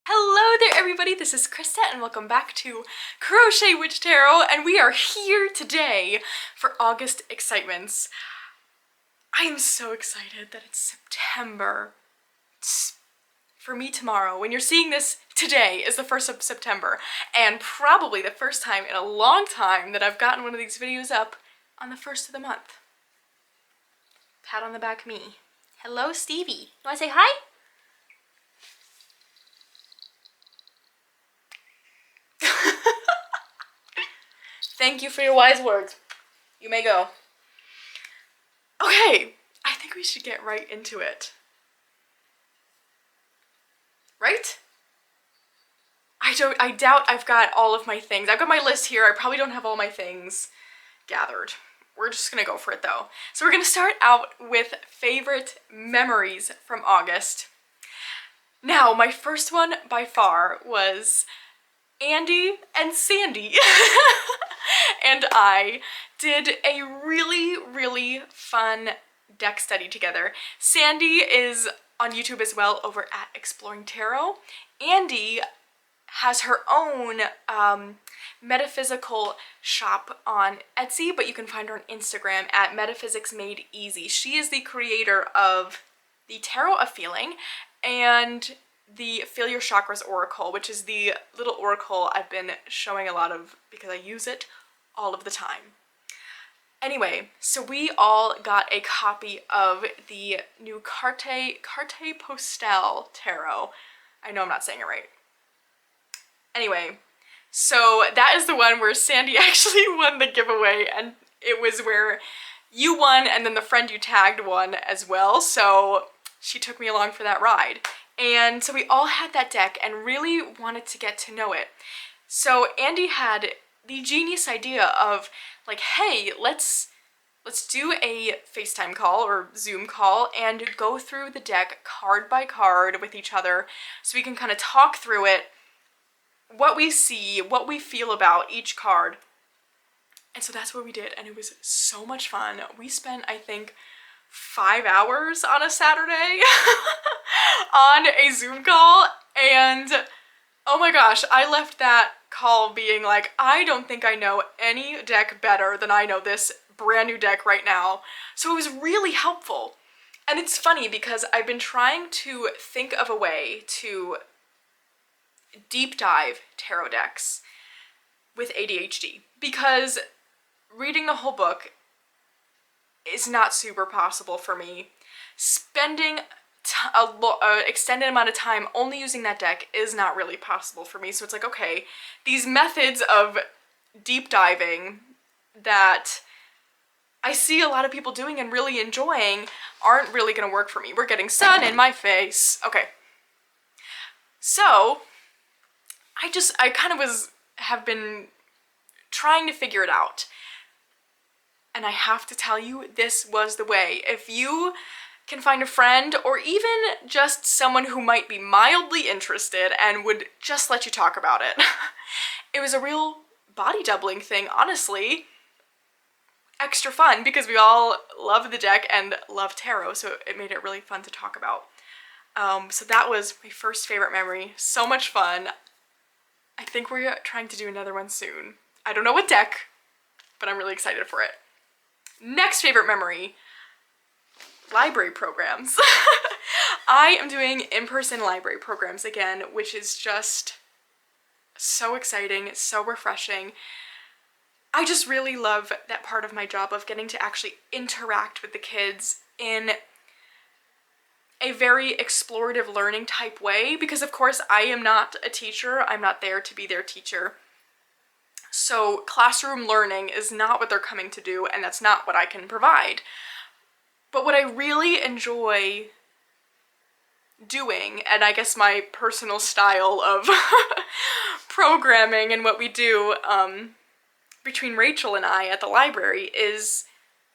Hello there everybody, this is Krista and welcome back to Crochet Witch Tarot, and we are here today for August excitements. I am so excited that it's September. For me tomorrow, when you're seeing this, today is the 1st of September, and probably the first time in a long time that I've gotten one of these videos up on the 1st of the month. Pat on the back me. Hello Stevie, you wanna say hi? Thank you for your wise words. You may go. Okay, I think we should get right into it. Right? I doubt I've got all of my things. I've got my list here. I probably don't have all my things gathered. We're just gonna go for it though. So we're gonna start out with favorite memories from August. Now, my first one by far was Andy and Sandy and I did a really fun deck study together. Sandy is on YouTube as well over at Exploring Tarot. Andy has her own metaphysical shop on Etsy, but you can find her on Instagram at Metaphysics Made Easy. She is the creator of the Tarot of Feeling and the Feel Your Chakras Oracle, which is the little oracle I've been showing a lot of because I use it all of the time. Anyway, so we all got a copy of the new Carte Postal Tarot. I know I'm not saying it right. Anyway, so that is the one where Sandy actually won the giveaway, and it was where you won and then the friend you tagged won as well, so she took me along for that ride. And so we all had that deck and really wanted to get to know it. So Andy had the genius idea of like, hey, let's do a FaceTime call or Zoom call and go through the deck card by card with each other so we can kind of talk through it, what we see, what we feel about each card. And so that's what we did, and it was so much fun. We spent, I think, 5 hours on a Saturday on a Zoom call, and oh my gosh, I left that call being like, I don't think I know any deck better than I know this brand new deck right now. So it was really helpful. And it's funny because I've been trying to think of a way to deep dive tarot decks with ADHD, because reading the whole book is not super possible for me. Spending an extended amount of time only using that deck is not really possible for me. So it's like, okay, these methods of deep diving that I see a lot of people doing and really enjoying aren't really gonna work for me. We're getting sun in my face. Okay. So I kind of have been trying to figure it out. And I have to tell you, this was the way. If you can find a friend or even just someone who might be mildly interested and would just let you talk about it. It was a real body doubling thing, honestly. Extra fun because we all love the deck and love tarot, so it made it really fun to talk about. So that was my first favorite memory. So much fun. I think we're trying to do another one soon. I don't know what deck, but I'm really excited for it. Next favorite memory, library programs. I am doing in-person library programs again, which is just so exciting, so refreshing. I just really love that part of my job of getting to actually interact with the kids in a very explorative learning type way, because of course I am not a teacher. I'm not there to be their teacher. So classroom learning is not what they're coming to do, and that's not what I can provide. But what I really enjoy doing, and I guess my personal style of programming and what we do between Rachel and I at the library, is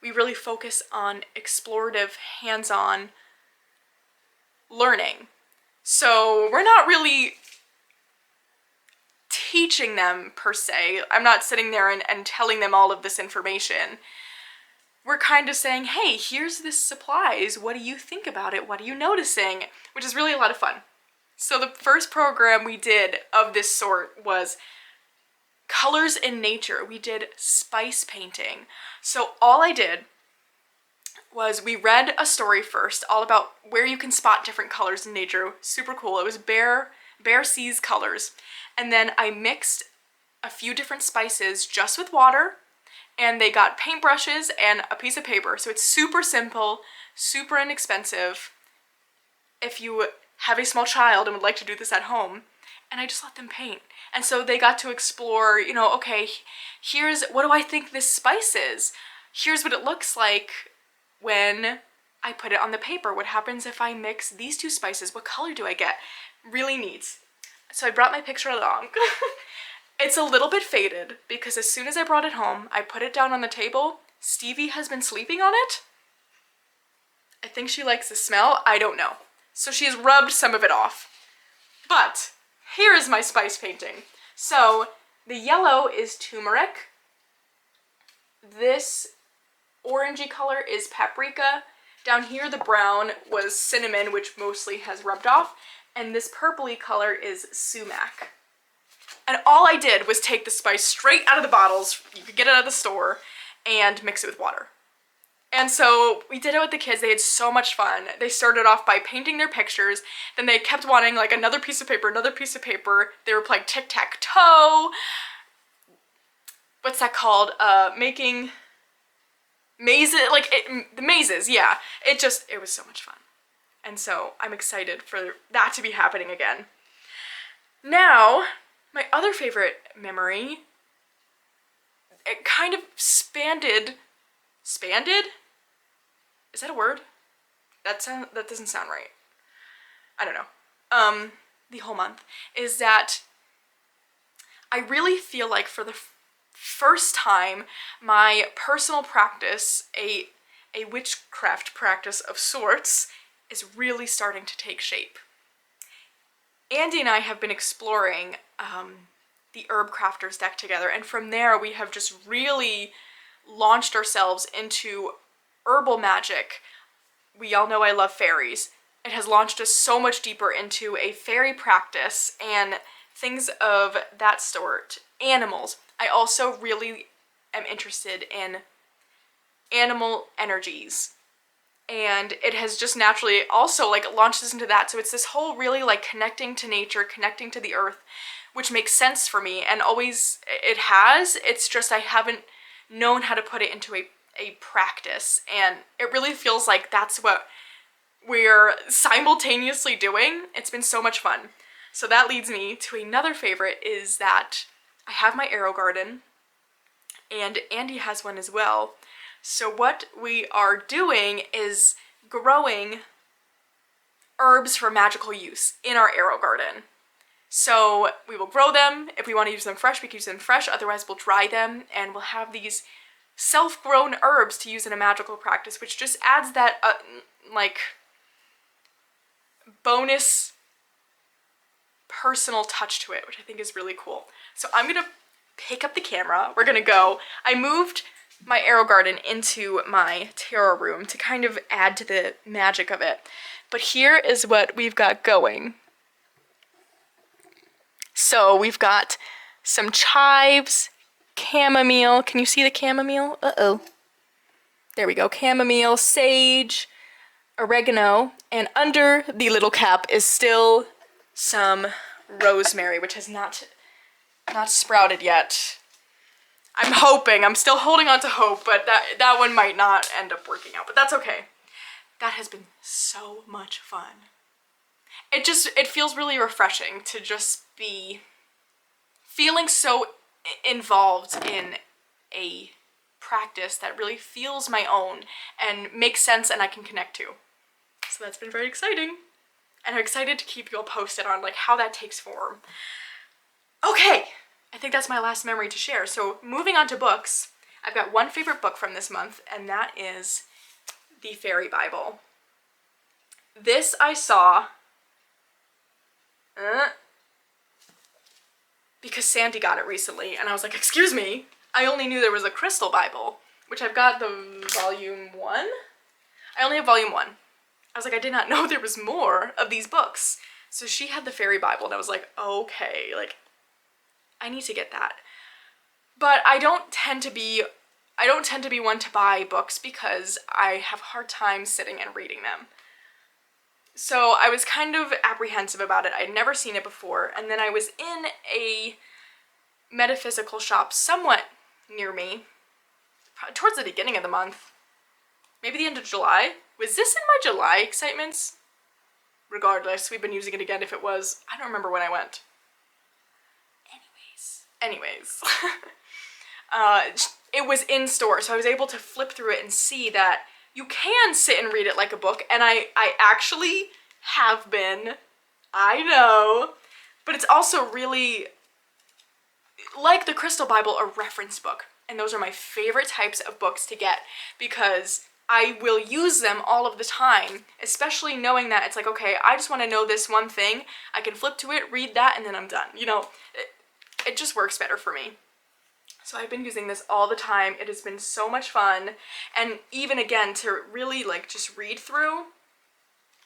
we really focus on explorative, hands-on learning. So we're not really teaching them per se. I'm not sitting there and telling them all of this information. We're kind of saying, hey, here's this supplies. What do you think about it? What are you noticing? Which is really a lot of fun. So the first program we did of this sort was colors in nature. We did spice painting. So all I did was we read a story first, all about where you can spot different colors in nature. Super cool. It was Bear Seas colors. And then I mixed a few different spices just with water, and they got paintbrushes and a piece of paper. So it's super simple, super inexpensive if you have a small child and would like to do this at home. And I just let them paint. And so they got to explore, you know, okay, here's what do I think this spice is? Here's what it looks like when I put it on the paper. What happens if I mix these two spices? What color do I get? Really neat. So I brought my picture along. It's a little bit faded because as soon as I brought it home, I put it down on the table. Stevie has been sleeping on it. I think she likes the smell. I don't know. So she has rubbed some of it off. But here is my spice painting. So the yellow is turmeric. This orangey color is paprika. Down here the brown was cinnamon, which mostly has rubbed off. And this purpley color is sumac. And all I did was take the spice straight out of the bottles, you could get it out of the store, and mix it with water. And so we did it with the kids. They had so much fun. They started off by painting their pictures, then they kept wanting like another piece of paper, another piece of paper. They were playing tic-tac-toe. What's that called? Making mazes, the mazes, yeah. It was so much fun. And so I'm excited for that to be happening again. Now, my other favorite memory, it kind of spanded? Is that a word? That doesn't sound right. I don't know. The whole month is that I really feel like for the first time, my personal practice, a witchcraft practice of sorts, is really starting to take shape. Andy and I have been exploring the Herb Crafters deck together, and from there we have just really launched ourselves into herbal magic. We all know I love fairies. It has launched us so much deeper into a fairy practice and things of that sort. Animals. I also really am interested in animal energies. And it has just naturally also launched us into that. So it's this whole really connecting to nature, connecting to the earth, which makes sense for me, and always it has. It's just I haven't known how to put it into a practice, and it really feels like that's what we're simultaneously doing. It's been so much fun. So that leads me to another favorite, is that I have my arrow garden, and Andy has one as well. So what we are doing is growing herbs for magical use in our arrow garden. So we will grow them. If we want to use them fresh, we can use them fresh. Otherwise, we'll dry them, and we'll have these self-grown herbs to use in a magical practice, which just adds that bonus personal touch to it, which I think is really cool. So I'm gonna pick up the camera. We're gonna go. I moved my arrow garden into my tarot room to kind of add to the magic of it. But here is what we've got going. So we've got some chives, chamomile. Can you see the chamomile? Uh-oh. There we go. Chamomile, sage, oregano, and under the little cap is still some rosemary, which has not sprouted yet. I'm still holding on to hope, but that one might not end up working out, but that's okay. That has been so much fun. It feels really refreshing to just be feeling so involved in a practice that really feels my own and makes sense and I can connect to. So that's been very exciting. And I'm excited to keep you all posted on how that takes form. Okay, I think that's my last memory to share. So moving on to books, I've got one favorite book from this month, and that is the Fairy Bible. This I saw because Sandy got it recently, and I was like, excuse me, I only knew there was a Crystal Bible, which I've got the volume 1. I only have volume 1. I was like, I did not know there was more of these books. So she had the fairy Bible, and I was like, okay, like, I need to get that. But I don't tend to be one to buy books because I have a hard time sitting and reading them. So I was kind of apprehensive about it. I'd never seen it before, and then I was in a metaphysical shop somewhat near me, towards the beginning of the month, maybe the end of July. Was this in my July excitements? Regardless, we've been using it again if it was. I don't remember when I went. Anyways. It was in store, so I was able to flip through it and see that you can sit and read it like a book, and I actually have been. I know. But it's also really, like the Crystal Bible, a reference book. And those are my favorite types of books to get because I will use them all of the time, especially knowing that it's like, okay, I just want to know this one thing. I can flip to it, read that, and then I'm done. You know, it just works better for me. So I've been using this all the time. It has been so much fun. And even again, to really like just read through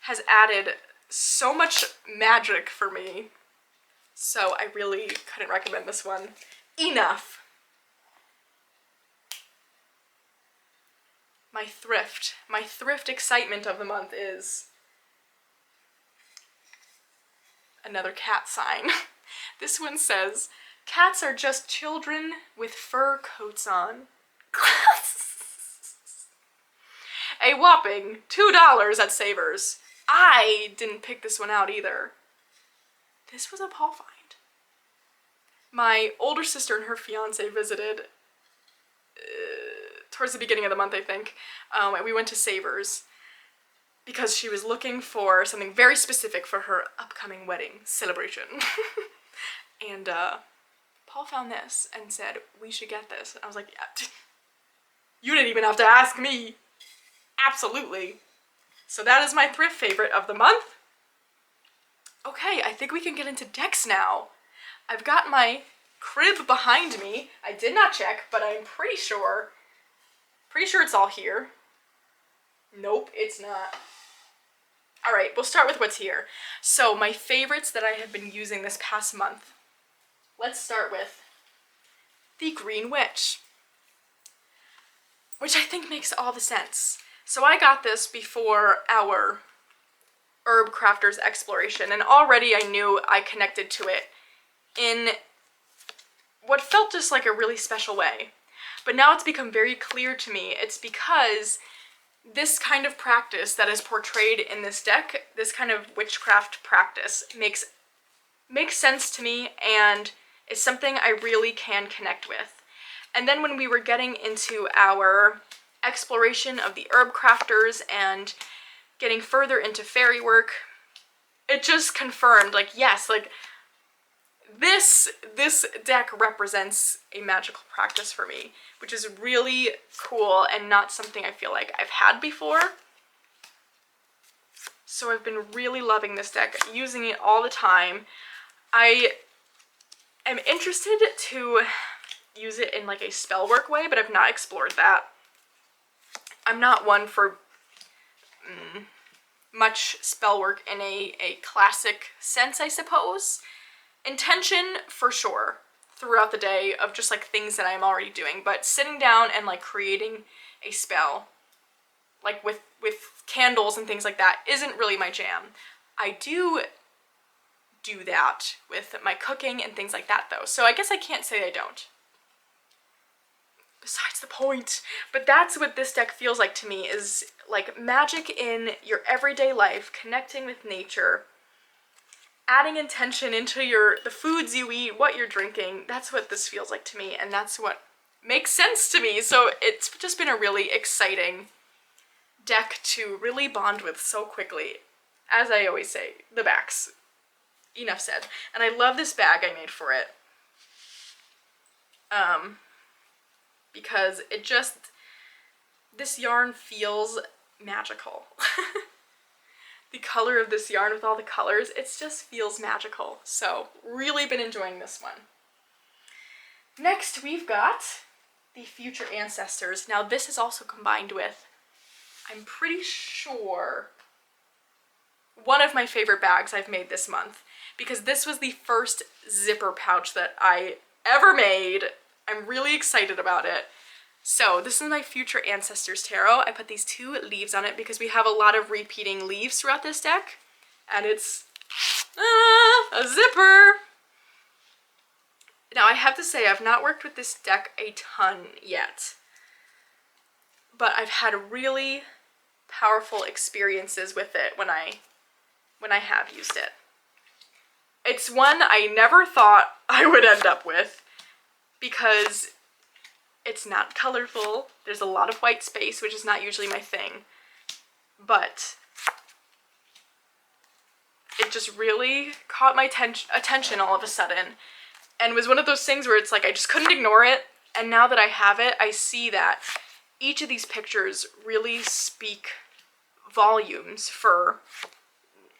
has added so much magic for me. So I really couldn't recommend this one enough. My thrift excitement of the month is another cat sign. This one says, "Cats are just children with fur coats on." A whopping $2 at Savers. I didn't pick this one out either. This was a Paul find. My older sister and her fiance visited towards the beginning of the month, I think. We went to Savers because she was looking for something very specific for her upcoming wedding celebration. And Paul found this and said, we should get this. And I was like, yeah, you didn't even have to ask me. Absolutely. So that is my thrift favorite of the month. Okay, I think we can get into decks now. I've got my crib behind me. I did not check, but I'm pretty sure it's all here. Nope, it's not. All right, we'll start with what's here. So my favorites that I have been using this past month. Let's start with the Green Witch, which I think makes all the sense. So I got this before our Herb Crafters exploration, and already I knew I connected to it in what felt just like a really special way. But now it's become very clear to me it's because this kind of practice that is portrayed in this deck, this kind of witchcraft practice, makes sense to me and is something I really can connect with. And then when we were getting into our exploration of the Herb Crafters and getting further into fairy work, it just confirmed, like, yes, like, this deck represents a magical practice for me, which is really cool and not something I feel like I've had before. So I've been really loving this deck, using it all the time. I am interested to use it in like a spell work way, but I've not explored that. I'm not one for much spell work in a classic sense, I suppose. Intention, for sure, throughout the day of just like things that I'm already doing, but sitting down and like creating a spell, like with candles and things like that, isn't really my jam. I do that with my cooking and things like that though, so I guess I can't say I don't. Besides the point. But that's what this deck feels like to me, is like magic in your everyday life, connecting with nature, adding intention into the foods you eat, what you're drinking. That's what this feels like to me, and that's what makes sense to me. So it's just been a really exciting deck to really bond with so quickly. As I always say, the backs. Enough said. And I love this bag I made for it. Because this yarn feels magical. The color of this yarn with all the colors, it just feels magical. So, really been enjoying this one. Next, we've got the Future Ancestors. Now, this is also combined with, I'm pretty sure, one of my favorite bags I've made this month, because this was the first zipper pouch that I ever made. I'm really excited about it. So this is my Future Ancestors Tarot. I put these 2 leaves on it because we have a lot of repeating leaves throughout this deck, and it's a zipper. Now I have to say I've not worked with this deck a ton yet, but I've had really powerful experiences with it when I have used it. It's one I never thought I would end up with because it's not colorful. There's a lot of white space, which is not usually my thing, but it just really caught my attention all of a sudden, and was one of those things where it's like I just couldn't ignore it. And now that I have it, I see that each of these pictures really speak volumes for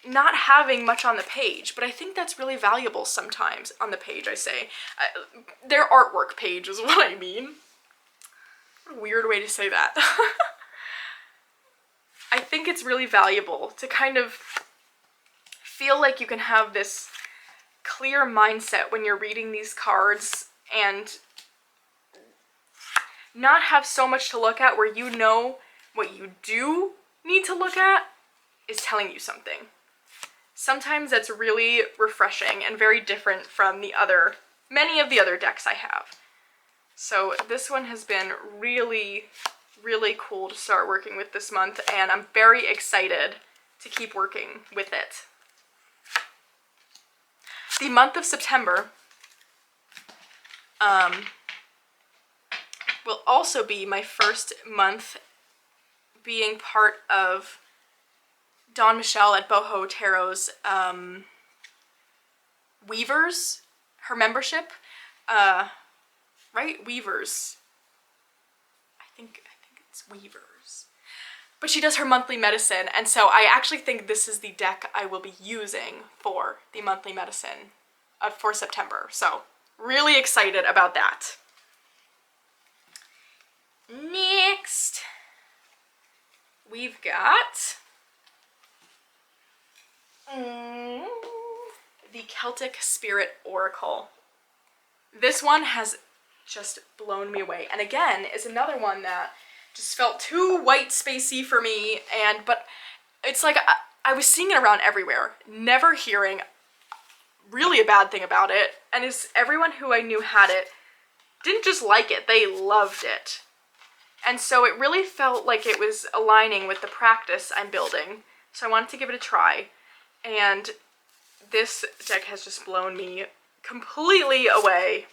not having much on the page, but I think that's really valuable sometimes on the page, I say. Their artwork page is what I mean. What a weird way to say that. I think it's really valuable to kind of feel like you can have this clear mindset when you're reading these cards and not have so much to look at, where you know what you do need to look at is telling you something. Sometimes that's really refreshing and very different from many of the other decks I have. So this one has been really, really cool to start working with this month, and I'm very excited to keep working with it. The month of September will also be my first month being part of Dawn Michelle at Boho Tarot's Weavers, her membership, right? Weavers. I think it's Weavers. But she does her monthly medicine, and so I actually think this is the deck I will be using for the monthly medicine for September. So really excited about that. Next, we've got the Celtic Spirit Oracle. This one has just blown me away, and again is another one that just felt too white spacey for me, but it's like I was seeing it around everywhere, never hearing really a bad thing about it, and everyone who I knew had it didn't just like it, they loved it. And so it really felt like it was aligning with the practice I'm building, so I wanted to give it a try. And this deck has just blown me completely away.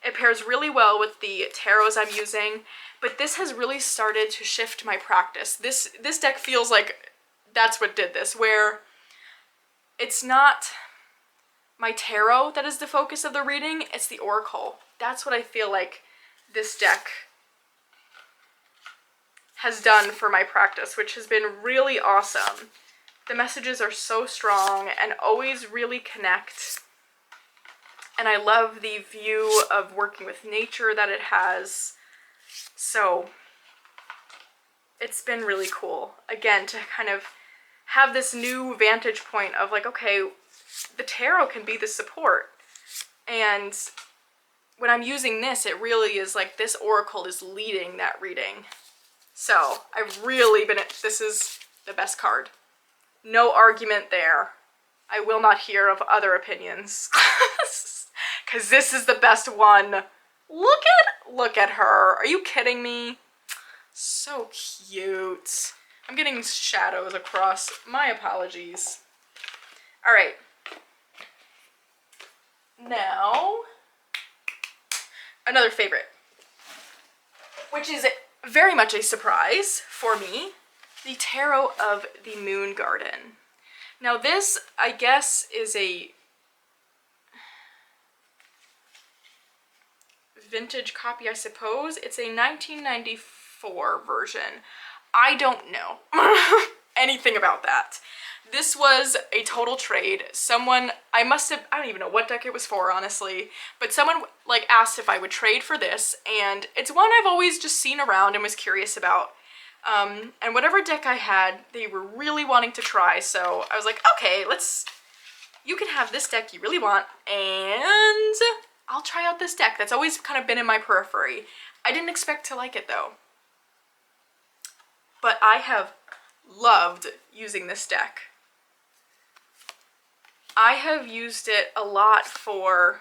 It pairs really well with the tarots I'm using, but this has really started to shift my practice. This deck feels like that's what did this, where it's not my tarot that is the focus of the reading, it's the oracle. That's what I feel like this deck has done for my practice, which has been really awesome. The messages are so strong and always really connect. And I love the view of working with nature that it has. So it's been really cool, again, to kind of have this new vantage point of like, okay, the tarot can be the support. And when I'm using this, it really is like this oracle is leading that reading. So I've really been, this is the best card. No argument there. I will not hear of other opinions. Because this is the best one. Look at her. Are you kidding me? So cute. I'm getting shadows across. My apologies. All right. Now, another favorite, which is very much a surprise for me, the Tarot of the Moon Garden. Now this, I guess, is a vintage copy, I suppose. It's a 1994 version. I don't know anything about that. This was a total trade. Someone, I don't even know what deck it was for, honestly, but someone like asked if I would trade for this, and it's one I've always just seen around and was curious about. And whatever deck I had, they were really wanting to try, so I was like, okay, you can have this deck you really want, and I'll try out this deck. That's always kind of been in my periphery. I didn't expect to like it though. But I have loved using this deck. I have used it a lot for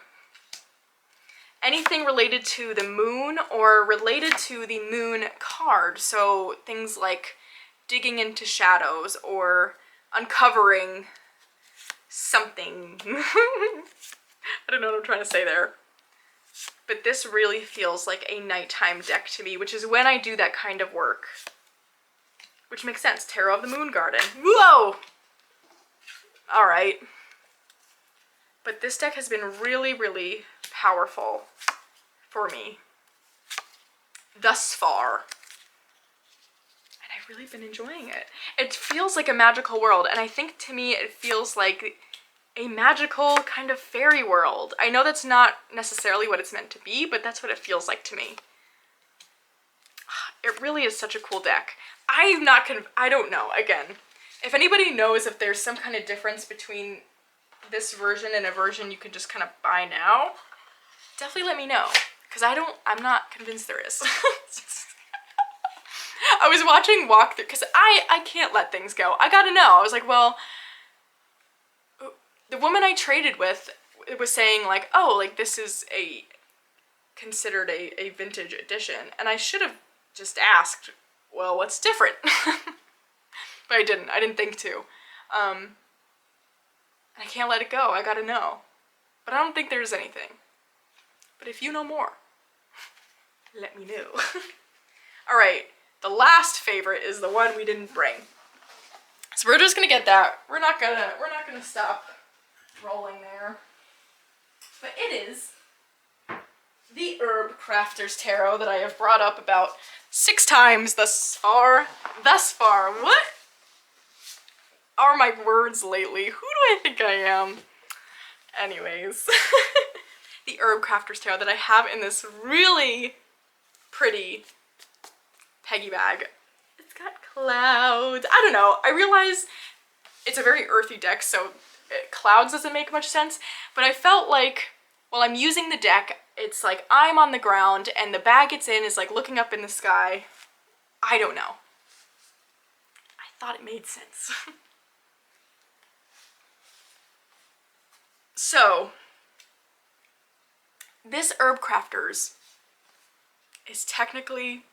anything related to the moon or related to the moon card. So things like digging into shadows or uncovering something. I don't know what I'm trying to say there. But this really feels like a nighttime deck to me, which is when I do that kind of work. Which makes sense. Tarot of the Moon Garden. Whoa! Alright. But this deck has been really, really powerful for me thus far. And I've really been enjoying it. It feels like a magical world, and I think to me it feels like a magical kind of fairy world. I know that's not necessarily what it's meant to be, but that's what it feels like to me. It really is such a cool deck. I don't know, again. If anybody knows if there's some kind of difference between this version and a version you can just kind of buy now, definitely let me know. Because I'm not convinced there is. I was watching walkthrough, because I can't let things go. I gotta know. I was like, well, the woman I traded with was saying like, oh, like this is considered a vintage edition. And I should have just asked, well, what's different? But I didn't think to. I can't let it go, I gotta know. But I don't think there's anything. But if you know more, let me know. Alright, the last favorite is the one we didn't bring. So we're just gonna get that. We're not gonna stop rolling there. But it is the Herb Crafter's Tarot that I have brought up about 6 times thus far. What are my words lately? Who do I think I am? Anyways, the Herb Crafter's Tarot that I have in this really pretty Peggy bag. It's got clouds. I don't know. I realize it's a very earthy deck, so clouds doesn't make much sense, but I felt like while I'm using the deck, it's like I'm on the ground and the bag it's in is like looking up in the sky. I don't know. I thought it made sense. So, this Herb Crafters is technically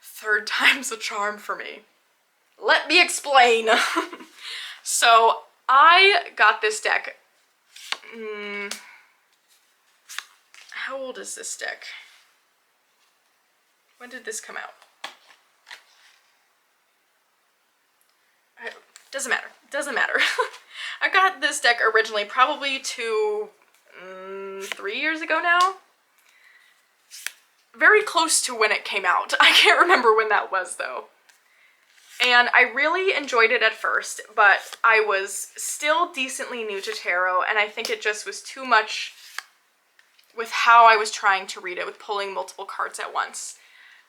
3rd time's the charm for me. Let me explain. So, I got this deck. How old is this deck? When did this come out? Doesn't matter. I got this deck originally probably 3 years ago now. Very close to when it came out. I can't remember when that was though. And I really enjoyed it at first, but I was still decently new to tarot, and I think it just was too much with how I was trying to read it, with pulling multiple cards at once.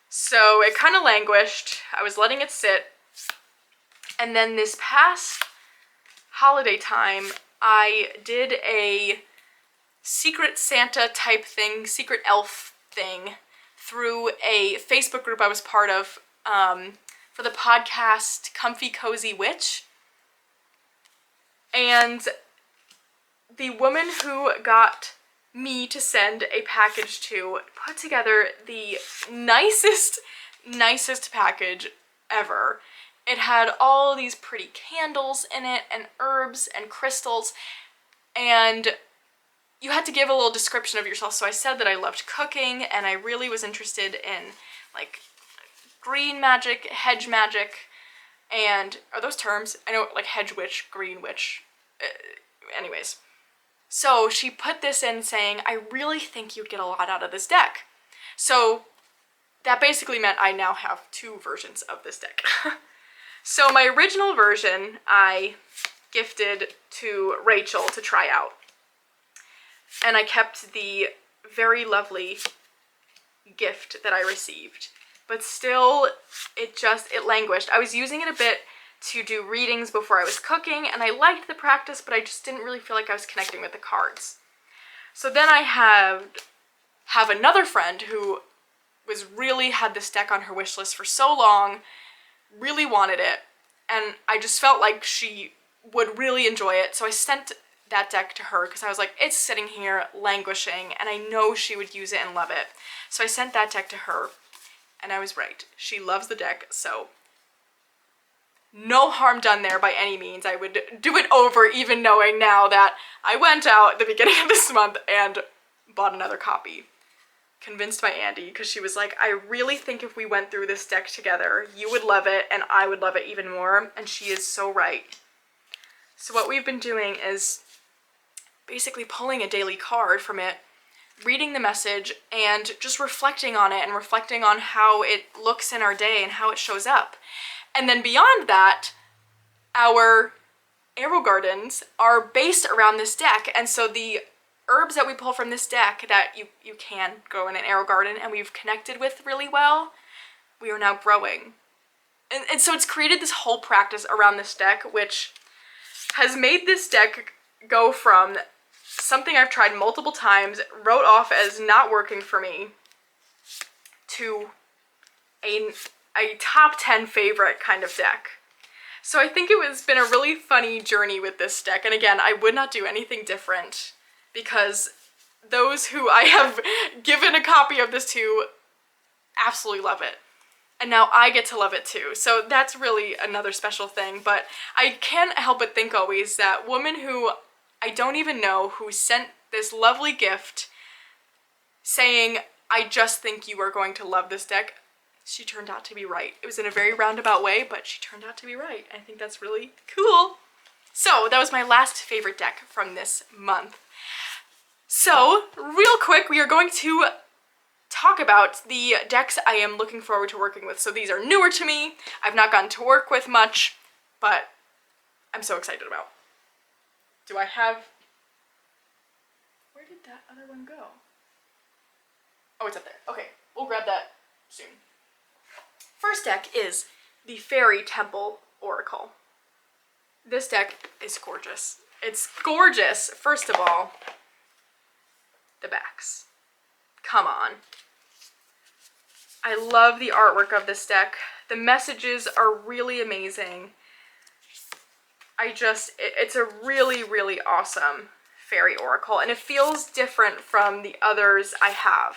So it kind of languished. I was letting it sit. And then this past holiday time, I did a Secret Santa type thing, Secret Elf thing, through a Facebook group I was part of for the podcast Comfy Cozy Witch. And the woman who got me to send a package to put together the nicest package ever. It had all these pretty candles in it and herbs and crystals, and you had to give a little description of yourself. So I said that I loved cooking and I really was interested in like green magic, hedge magic, and are those terms? I know like hedge witch, green witch, anyways. So she put this in saying, I really think you'd get a lot out of this deck. So that basically meant I now have 2 versions of this deck. So my original version I gifted to Rachel to try out. And I kept the very lovely gift that I received. but still it languished. I was using it a bit to do readings before I was cooking, and I liked the practice, but I just didn't really feel like I was connecting with the cards. So then I have another friend who really had this deck on her wish list for so long, really wanted it, and I just felt like she would really enjoy it, so I sent that deck to her because I was like, it's sitting here languishing and I know she would use it and love it. So I sent that deck to her, and I was right. She loves the deck, so no harm done there by any means. I would do it over, even knowing now that I went out at the beginning of this month and bought another copy. Convinced by Andy, because she was like, I really think if we went through this deck together, you would love it and I would love it even more, and she is so right. So what we've been doing is basically pulling a daily card from it, reading the message, and just reflecting on it and reflecting on how it looks in our day and how it shows up. And then beyond that, our arrow gardens are based around this deck, and so the herbs that we pull from this deck that you can grow in an arrow garden and we've connected with really well, we are now growing. And so it's created this whole practice around this deck, which has made this deck go from something I've tried multiple times, wrote off as not working for me, to a top 10 favorite kind of deck. So I think it's been a really funny journey with this deck, and again, I would not do anything different, because those who I have given a copy of this to absolutely love it. And now I get to love it too. So that's really another special thing. But I can't help but think always that woman who I don't even know, who sent this lovely gift saying, I just think you are going to love this deck, she turned out to be right. It was in a very roundabout way, but she turned out to be right. I think that's really cool. So that was my last favorite deck from this month. So, real quick, we are going to talk about the decks I am looking forward to working with. So these are newer to me. I've not gotten to work with much, but I'm so excited about. Do I have... Where did that other one go? Oh, it's up there. Okay, we'll grab that soon. First deck is the Fairy Temple Oracle. This deck is gorgeous. It's gorgeous, first of all. The backs. Come on. I love the artwork of this deck. The messages are really amazing. It's a really, really awesome fairy oracle, and it feels different from the others I have.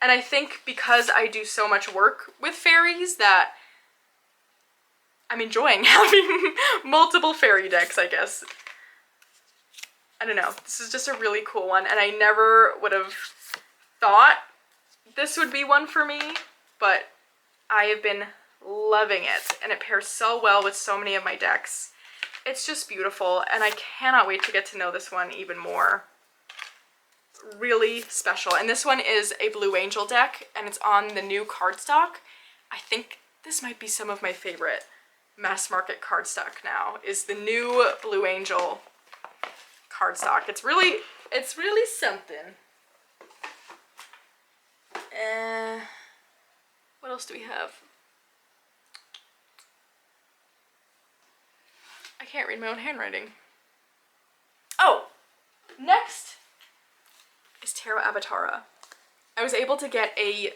And I think because I do so much work with fairies that I'm enjoying having multiple fairy decks, I guess. I don't know, this is just a really cool one, and I never would have thought this would be one for me, but I have been loving it, and it pairs so well with so many of my decks. It's just beautiful, and I cannot wait to get to know this one even more. Really special, and this one is a Blue Angel deck, and it's on the new cardstock. I think this might be some of my favorite mass market cardstock now, is the new Blue Angel cardstock. It's really something. What else do we have? I can't read my own handwriting. Oh, next is Taro Avatara. I was able to get it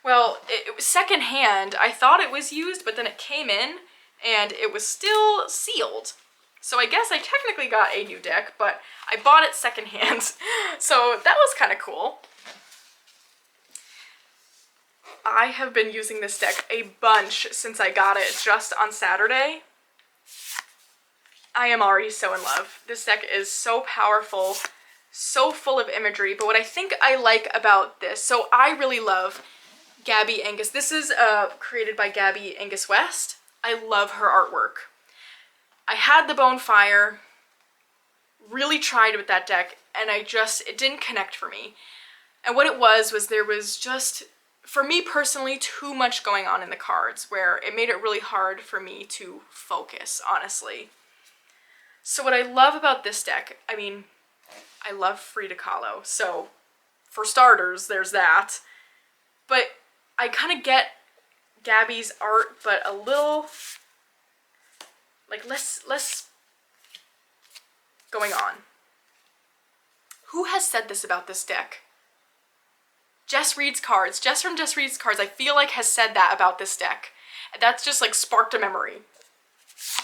was secondhand. I thought it was used, but then it came in and it was still sealed. So I guess I technically got a new deck, but I bought it secondhand. So that was kind of cool. I have been using this deck a bunch since I got it just on Saturday. I am already so in love. This deck is so powerful, so full of imagery, but what I think I like about this, so I really love Gabby Angus. This is created by Gabby Angus West. I love her artwork. I had the Bonefire, really tried with that deck, and it didn't connect for me. And what it was there was just, for me personally, too much going on in the cards, where it made it really hard for me to focus, honestly. So what I love about this deck, I mean, I love Frida Kahlo, so for starters, there's that. But I kind of get Gabby's art, but a little, like, less going on. Who has said this about this deck? Jess Reads Cards. Jess from Jess Reads Cards, I feel like, has said that about this deck. That's just, like, sparked a memory.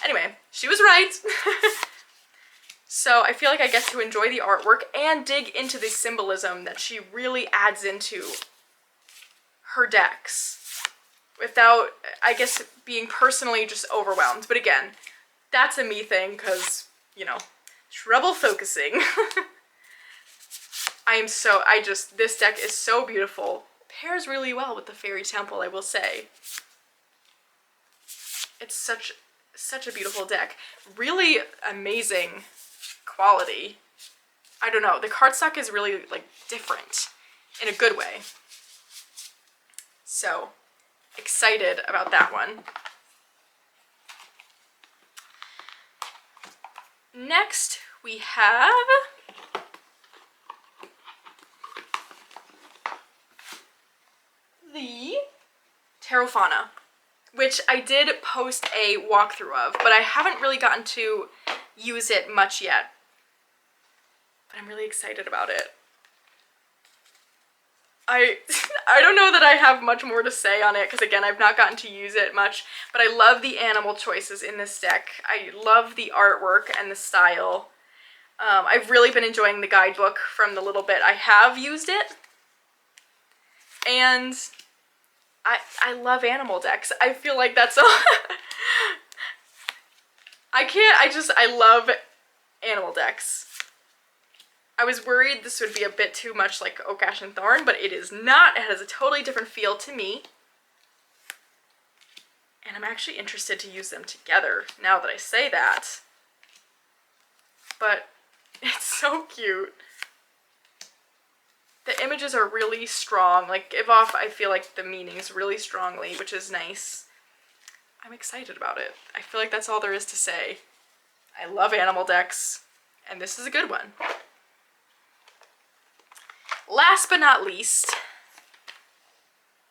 Anyway, she was right. So I feel like I get to enjoy the artwork and dig into the symbolism that she really adds into her decks without, I guess, being personally just overwhelmed. But again, that's a me thing because, you know, trouble focusing. This deck is so beautiful. Pairs really well with the Fairy Temple, I will say. It's such a beautiful deck. Really amazing quality. I don't know, the cardstock is really, like, different in a good way. So, excited about that one. Next, we have the Taro Fauna, which I did post a walkthrough of, but I haven't really gotten to use it much yet. But I'm really excited about it. I don't know that I have much more to say on it, because again, I've not gotten to use it much, but I love the animal choices in this deck. I love the artwork and the style. I've really been enjoying the guidebook from the little bit I have used it. And I love animal decks. I feel like that's all. I love animal decks. I was worried this would be a bit too much like Oak, Ash, and Thorn, but it is not. It has a totally different feel to me. And I'm actually interested to use them together now that I say that. But it's so cute. The images are really strong, like, give off, I feel like, the meanings really strongly, which is nice. I'm excited about it. I feel like that's all there is to say. I love animal decks, and this is a good one. Last but not least,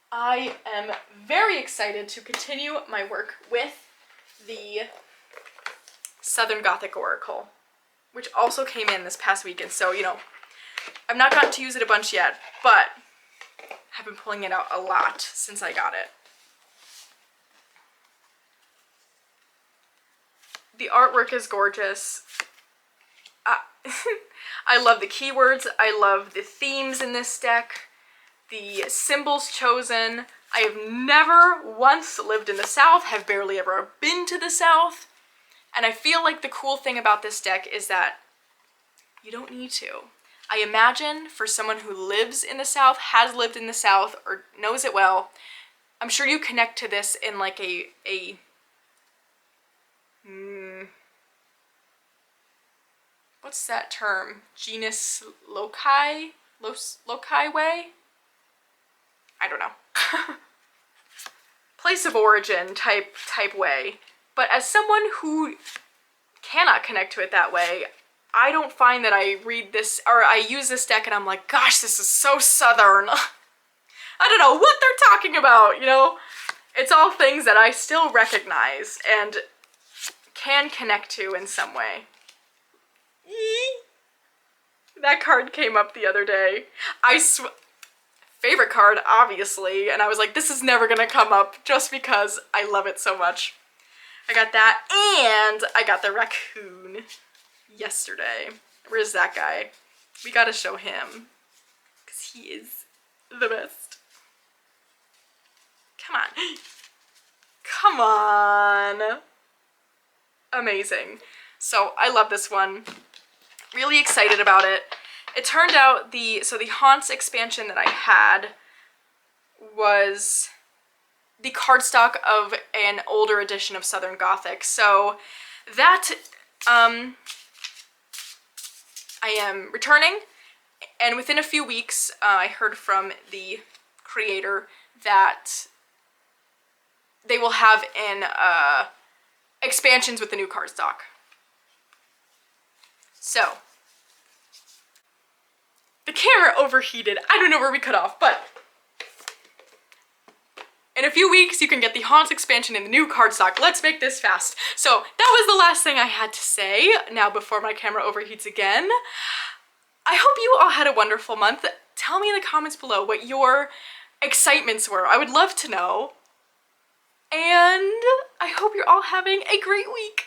I am very excited to continue my work with the Southern Gothic Oracle, which also came in this past weekend, so, you know, I've not gotten to use it a bunch yet, but have been pulling it out a lot since I got it. The artwork is gorgeous. I love the keywords. I love the themes in this deck. The symbols chosen. I have never once lived in the South, have barely ever been to the South. And I feel like the cool thing about this deck is that you don't need to. I imagine for someone who lives in the South, has lived in the South, or knows it well, I'm sure you connect to this in like what's that term? Genus loci? Loci way? I don't know. Place of origin type way. But as someone who cannot connect to it that way, I don't find that I read this, or I use this deck and I'm like, gosh, this is so Southern. I don't know what they're talking about, you know? It's all things that I still recognize and can connect to in some way. That card came up the other day. Favorite card, obviously, and I was like, this is never gonna come up just because I love it so much. I got that, and I got the raccoon yesterday. Where's that guy? We gotta show him, because he is the best. Come on. Come on. Amazing. So I love this one. Really excited about it. It turned out the Haunts expansion that I had was the cardstock of an older edition of Southern Gothic. So that I am returning, and within a few weeks I heard from the creator that they will have in expansions with the new cardstock. So the camera overheated. I don't know where we cut off, but in a few weeks, you can get the Haunts expansion in the new cardstock. Let's make this fast. So that was the last thing I had to say now before my camera overheats again. I hope you all had a wonderful month. Tell me in the comments below what your excitements were. I would love to know. And I hope you're all having a great week.